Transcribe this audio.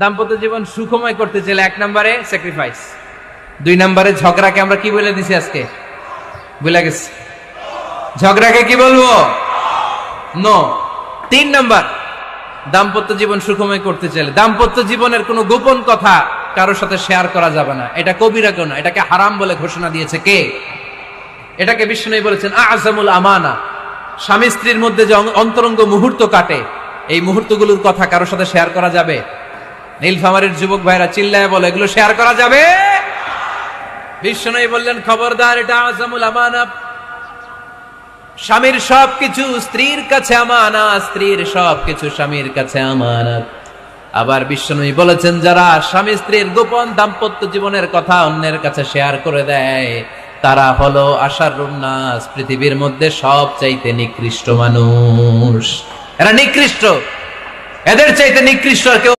দাম্পত্য জীবন সুখময় করতে চাইলে 1 নম্বরে স্যাক্রিফাইস, 2 নম্বরে ঝগড়াকে আমরা কি বলে দিছি আজকে ভুলে গেছি, ঝগড়াকে কি বলবো নো। 3 নম্বর দাম্পত্য জীবন সুখময় করতে চাইলে দাম্পত্য জীবনের কোনো গোপন কথা কারোর সাথে শেয়ার করা যাবে না। এটা কবিরা কেউ না, এটাকে হারাম বলে ঘোষণা দিয়েছে কে? এটাকে বিষ্ণু বলেছেন আযমুল আমানা। স্বামী স্ত্রীর মধ্যে যে অন্তরঙ্গ মুহূর্ত কাটে, এই মুহূর্তগুলোর কথা কারোর সাথে শেয়ার করা যাবে? নীলফামারীর যুবক ভাইরা চিল্লায় বলে এগুলো শেয়ার করা যাবে? বিষ্ণু বললেন খবরদার, এটা আযমুল আমানা। স্বামীর সবকিছু স্ত্রীর কাছে আমানত, স্ত্রীর সবকিছু স্বামীর কাছে আমানত। আবার বিষ্ণু বলেছেন যারা স্বামী স্ত্রীর গোপন দাম্পত্য জীবনের কথা অন্যের কাছে শেয়ার করে দেয় তারা হলো আশারুন নাস, পৃথিবীর মধ্যে সবচাইতে নিকৃষ্ট মানুষ। এরা নিকৃষ্ট, এদের চাইতে নিকৃষ্ট আর কেউ